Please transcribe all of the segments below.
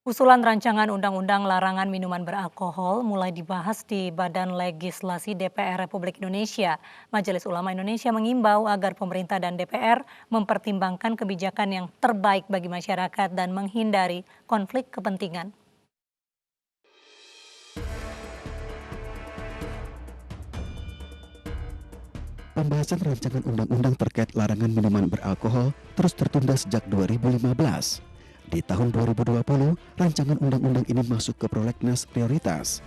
Usulan rancangan undang-undang larangan minuman beralkohol mulai dibahas di Badan Legislasi DPR Republik Indonesia. Majelis Ulama Indonesia mengimbau agar pemerintah dan DPR mempertimbangkan kebijakan yang terbaik bagi masyarakat dan menghindari konflik kepentingan. Pembahasan rancangan undang-undang terkait larangan minuman beralkohol terus tertunda sejak 2015. Di tahun 2020, rancangan undang-undang ini masuk ke prolegnas prioritas.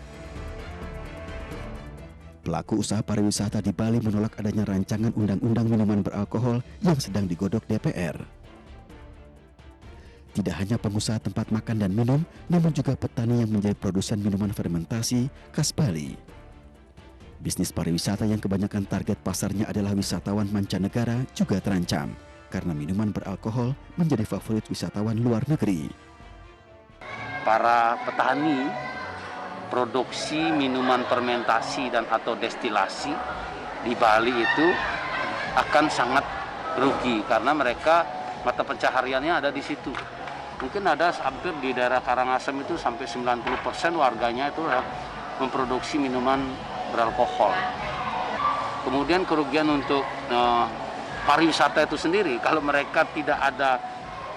Pelaku usaha pariwisata di Bali menolak adanya rancangan undang-undang minuman beralkohol yang sedang digodok DPR. Tidak hanya pengusaha tempat makan dan minum, namun juga petani yang menjadi produsen minuman fermentasi khas Bali. Bisnis pariwisata yang kebanyakan target pasarnya adalah wisatawan mancanegara juga terancam karena minuman beralkohol menjadi favorit wisatawan luar negeri. Para petani produksi minuman fermentasi dan atau destilasi di Bali itu akan sangat rugi karena mereka mata pencahariannya ada di situ. Mungkin ada hampir di daerah Karangasem itu sampai 90% warganya itu memproduksi minuman beralkohol. Kemudian kerugian untuk pariwisata itu sendiri, kalau mereka tidak ada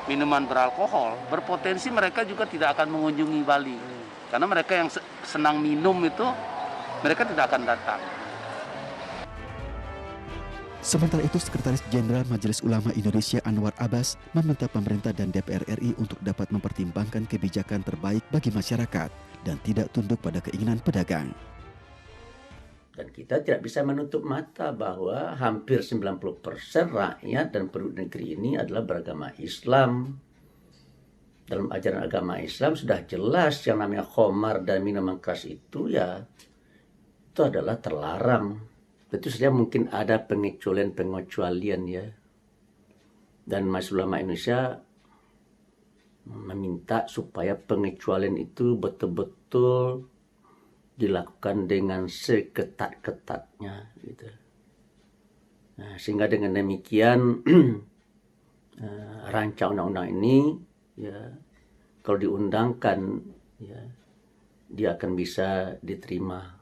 minuman beralkohol, berpotensi mereka juga tidak akan mengunjungi Bali. Karena mereka yang senang minum itu, mereka tidak akan datang. Sementara itu, Sekretaris Jenderal Majelis Ulama Indonesia Anwar Abbas meminta pemerintah dan DPR RI untuk dapat mempertimbangkan kebijakan terbaik bagi masyarakat dan tidak tunduk pada keinginan pedagang. Dan kita tidak bisa menutup mata bahwa hampir 90% rakyat dan penduduk negeri ini adalah beragama Islam. Dalam ajaran agama Islam sudah jelas yang namanya khamar dan minuman keras itu itu adalah terlarang. Tentu saja mungkin ada pengecualian ya. Dan Majelis Ulama Indonesia meminta supaya pengecualian itu betul-betul dilakukan dengan seketat-ketatnya gitu. Nah, sehingga dengan demikian rancangan undang-undang ini kalau diundangkan dia akan bisa diterima.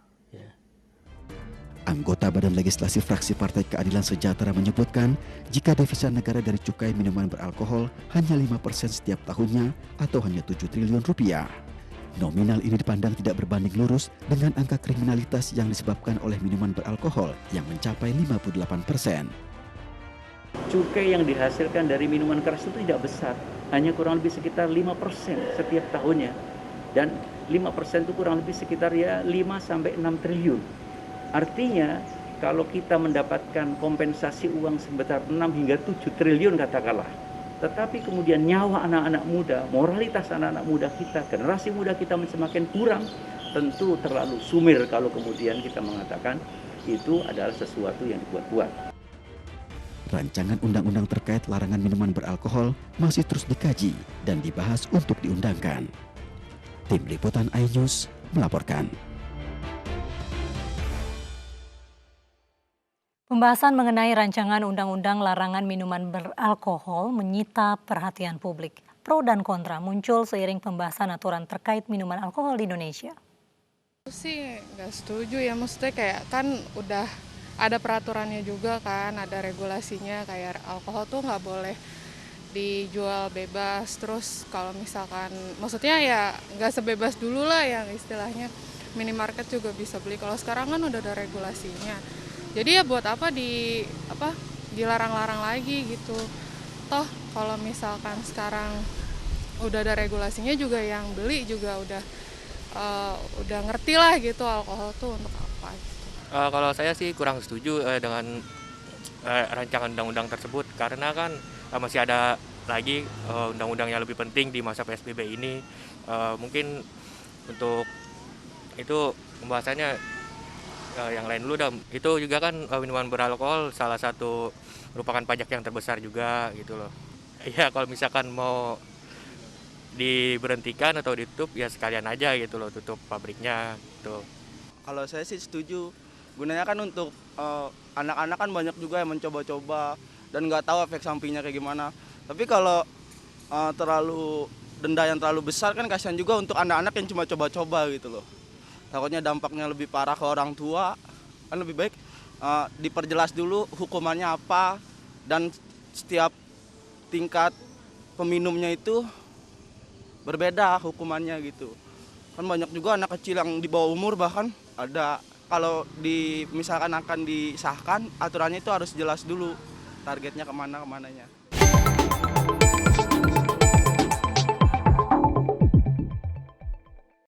Anggota Badan Legislasi Fraksi Partai Keadilan Sejahtera menyebutkan jika devisa negara dari cukai minuman beralkohol hanya 5% setiap tahunnya atau hanya 7 triliun rupiah. Nominal ini dipandang tidak berbanding lurus dengan angka kriminalitas yang disebabkan oleh minuman beralkohol yang mencapai 58%. Cukai yang dihasilkan dari minuman keras itu tidak besar, hanya kurang lebih sekitar 5% setiap tahunnya. Dan 5% itu kurang lebih sekitar 5-6 triliun. Artinya kalau kita mendapatkan kompensasi uang sebesar 6 hingga 7 triliun katakanlah, tetapi kemudian nyawa anak-anak muda, moralitas anak-anak muda kita, generasi muda kita semakin kurang, tentu terlalu sumir kalau kemudian kita mengatakan itu adalah sesuatu yang dibuat-buat. Rancangan undang-undang terkait larangan minuman beralkohol masih terus dikaji dan dibahas untuk diundangkan. Tim Liputan iNews melaporkan. Pembahasan mengenai rancangan undang-undang larangan minuman beralkohol menyita perhatian publik. Pro dan kontra muncul seiring pembahasan aturan terkait minuman alkohol di Indonesia. Aku sih nggak setuju ya, maksudnya kayak kan udah ada peraturannya juga kan, ada regulasinya kayak alkohol tuh nggak boleh dijual bebas. Terus kalau misalkan, maksudnya ya nggak sebebas dulu lah yang istilahnya minimarket juga bisa beli. Kalau sekarang kan udah ada regulasinya. Jadi ya buat apa dilarang-larang lagi gitu. Toh kalau misalkan sekarang udah ada regulasinya juga yang beli juga udah ngerti lah gitu alkohol tuh untuk apa gitu. Kalau saya sih kurang setuju dengan rancangan undang-undang tersebut karena kan masih ada lagi undang-undang yang lebih penting di masa PSBB ini. Mungkin untuk itu pembahasannya yang lain dulu dah. Itu juga kan minuman beralkohol salah satu merupakan pajak yang terbesar juga gitu loh. Iya, kalau misalkan mau diberhentikan atau ditutup ya sekalian aja gitu loh, tutup pabriknya gitu. Kalau saya sih setuju, gunanya kan untuk anak-anak kan banyak juga yang mencoba-coba dan nggak tahu efek sampingnya kayak gimana. Tapi kalau terlalu denda yang terlalu besar kan kasihan juga untuk anak-anak yang cuma coba-coba gitu loh. Takutnya dampaknya lebih parah ke orang tua. Kan lebih baik diperjelas dulu hukumannya apa, dan setiap tingkat peminumnya itu berbeda hukumannya gitu. Kan banyak juga anak kecil yang di bawah umur bahkan ada. Kalau misalkan akan disahkan, aturannya itu harus jelas dulu targetnya kemananya.